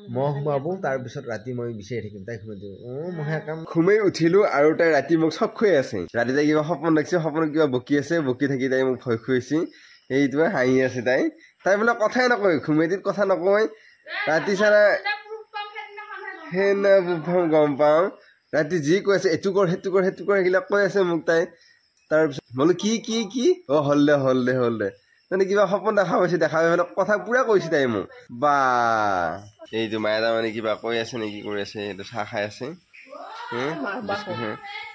মহ সোমাবো তাৰপিছত ৰাতি মই বিচাৰি থাকিম তাই ঘুমাই দিব মহে কাম ঘুমাই উঠিলো আৰু তাই ৰাতি মোক চব খুৱাই আছে ৰাতি তাই কিবা সপোন দেখিছে সপোনত কিবা বকি আছে বকি থাকি তাই মোক ভয় খুৱাইছে এইটোৱে হাঁহি আছে তাই বোলে কথাই নকয় ঘুমাইটিত কথা নকয় ৰাতি চাৰা সেইদিনা গম পাওঁ ৰাতি যি কৈ আছে এইটো কৰ সেইটো কৰ সেইবিলাক কৈ আছে মোক তাই তাৰপিছত বোলো কি হ'ল দে মানে কিবা সপোন দেখা পাইছে দেখা পাই পেলাই কথা পুৰা কৈছে তাই মোক বা এইটো মায়ে তাৰমানে কিবা কৈ আছে নে কি কৰি আছে এইটো চাহ খাই আছে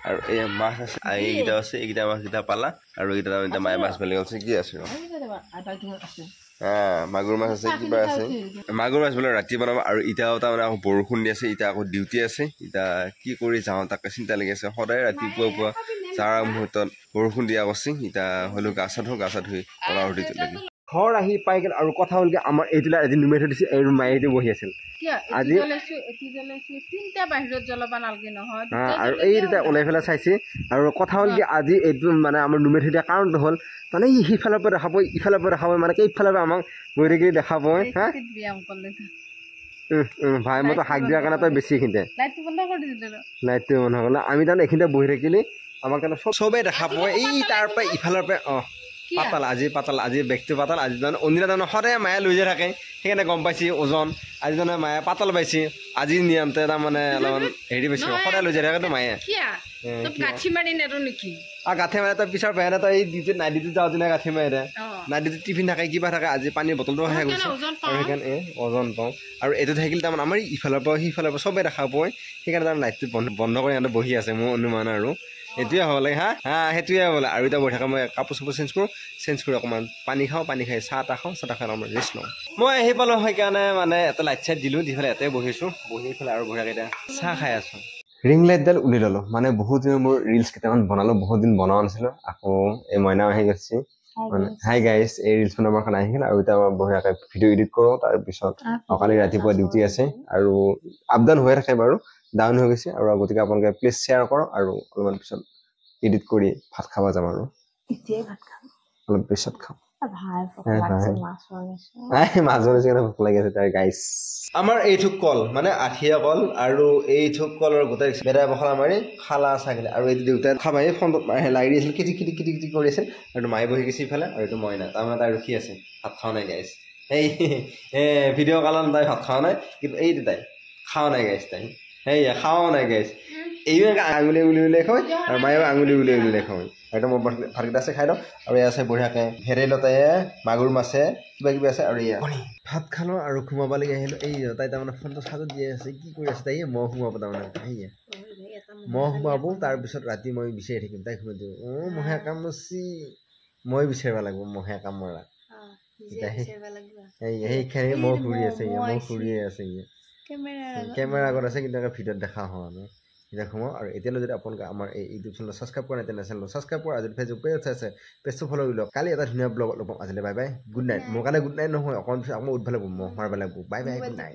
আৰু এই মাছ আছে এইকেইটা আছে এইকেইটা মাছকেইটা পালা আৰু এইকেইটা তাৰমানে মায়ে মাছ বেলেগ আছে কি আছে মাগুৰ মাছ আছে কিবা আছে মাগুৰ মাছ বোলে ৰাতি বনাব আৰু এতিয়াও তাৰমানে আকৌ বৰষুণ দি আছে এতিয়া আকৌ ডিউটি আছে এতিয়া কি কৰি যাওঁ তাকে চিন্তা লাগি আছে সদায় ৰাতিপুৱা যাৰ মুহূৰ্তত বৰষুণ দিয়া কৈছে এতিয়া হ'লেও গা চা ধুই লাগি ঘৰ আহি পাই গ'ল আৰু কথা হ'ল কি আমাৰ এইটোলা আজি নুমাই থৈ দিছে এই মায়েটো বহি আছিল আজি আৰু এই দুটা ওলাই পেলাই চাইছে আৰু কথা হ'ল কি আজি এইটো মানে আমাৰ নুমাই থৈ দিয়া কাৰণটো হ'ল মানে সিফালৰ পৰা দেখাব ইফালৰ পৰা দেখাব মানে এইফালৰ পৰা আমাক গৈ থাকি দেখাব হা ভাই মইতো হাক দিয়াৰ কাৰণে তই বেছি এইখিনিতে লাইটটো বন্ধ কৰিলে আমি তাৰমানে এইখিনিতে বহি থাকিলে আমাক তাৰমানে চবেই দেখা পাব এই তাৰ পৰা ইফালৰ পৰা পাতাল আজি বেগটো পাতাল আজি তাৰমানে অন্যদিনা তাৰমানে সদায় মায়ে লৈ যাই থাকে সেইকাৰণে গম পাইছে ওজন আজি তাৰমানে মায়ে পাতাল পাইছে আজি নিয়মতে তাৰমানে অলপমান হেৰি পাইছে সদায় লৈ যাই থাকেতো মায়ে গাঁঠি মাৰি তই পিছৰ বেয়া তই এই ডিউটিত নাইট ডিউটিত যাওঁ দিনা গাঁঠি মাৰি নাইট ডিউটিত টিফিন থাকে কিবা থাকে আজি পানীৰ বটলটো খাই গৈছে আৰু সেইকাৰণে ওজন পাওঁ আৰু এইটো থাকিলে তাৰমানে আমাৰ ইফালৰ পৰা সিফালৰ পৰা চবেই দেখা পায় সেইকাৰণে তাৰমানে লাইটটো বন্ধ কৰি সিহঁতে বহি আছে মোৰ অনুমান আৰু এইটোৱে হ'ব লাগে সেইটোৱে হ'ব লাগে আৰু এতিয়া বহি থকা মই কাপোৰ চাপোৰ চেঞ্জ কৰি অকণমান পানী খাই চাহ তাহ খাওঁ আমাৰ ৰেষ্ট লওঁ মই আহি পালোঁ সেইকাৰণে মানে এটা লাইট চাইট দিলোঁ দি পেলাই ইয়াতে বহিছোঁ বহি পেলাই আৰু বঢ়িয়াকৈ চাহ খাই আছোঁ ৰিং লাইটডাল উলি ল'লোঁ মানে বহুত দিন মোৰ ৰিলচ কেইটামান বনালোঁ বহুত দিন বনোৱা নাছিলোঁ আকৌ এই মইনাও আহি গৈছে মানে হাই গাইজ এই ৰিলচ বনাবৰ কাৰণে আহিল আৰু এতিয়া মই বঢ়িয়াকৈ ভিডিঅ' এডিট কৰোঁ তাৰপিছত কালি ৰাতিপুৱা ডিউটি আছে আৰু আপ ডাউন হৈ থাকে বাৰু ডাউন হৈ গৈছে আৰু গতিকে আপোনালোকে প্লিজ শ্বেয়াৰ কৰক আৰু অলপমান পিছত এডিট কৰি ভাত খাব যাম আৰু অলপ পিছত খাম মাজৰ নিচিনা ভোক লাগি আছে তাৰ গাইজ আমাৰ এইটো কল মানে আঠিয়া কল আৰু এইটো কলৰ গোটেই বেৰা পখলা মাৰি খালা চাগিলে আৰু এইটো দেউতাই খাবা এই ফোনটোত লাগি দিছিল কিটি কৰি আছিল আৰু মায়ে বহি গৈছে ইফালে আৰু এইটো মইনা তাৰমানে তাই ৰখি আছে ভাত খোৱা নাই গাইজ এই ভিডিঅ' কলত তাই ভাত খোৱা নাই কিন্তু এইটো তাই খাৱা নাই গাইজ তাই খাৱাও নাই গাইজ এইও আঙুলি উলিয়াই খায় আৰু মায়েও আঙুলি উলিয়াই খায় একদম মই ভাতকেইটা আছে খাই দিওঁ আৰু এয়া আছে বঢ়িয়াকৈ ভেৰেলতাই মাগুৰ মাছে কিবা আছে আৰু এয়া ভাত খালোঁ আৰু সোমাব লাগি আহিলোঁ এই তাই তাৰমানে ফোনটো চাৰ্জত দি আছে কি কৰি আছে তাই মহ সোমাব তাৰমানে মহ সোমাব তাৰপিছত ৰাতি মই বিচাৰি থাকিম তাই ঘুমাই দিব মহে কামুচি মই বিচাৰিব লাগিব মহে কামোৰা সেইখানে মহ ঘূৰি আছে কেমেৰা আগত আছে কিন্তু ভিডিঅ'ত দেখা হোৱা নাই এতিয়া সোমাওঁ আৰু এতিয়ালৈ যদি আপোনালোকে আমাৰ এই ইউটিউব চেনেল ছাবস্ক্ৰাইব কৰা নাই তেনে চেনেলটো ছাবস্ক্ৰাইব কৰা যদি ফেচবুক পেজ আছে পেজটো ফ'ল' কৰি লওক কালি এটা ধুনীয়া ব্লগত লগ পাম আজিলৈ বাই বাই গুড নাইট মোৰ কাৰণে গুড নাইট নহয় অকণমান পিছত আকৌ উঠবালে মহ মাৰিব লাগিব বাই বাই গুড নাইট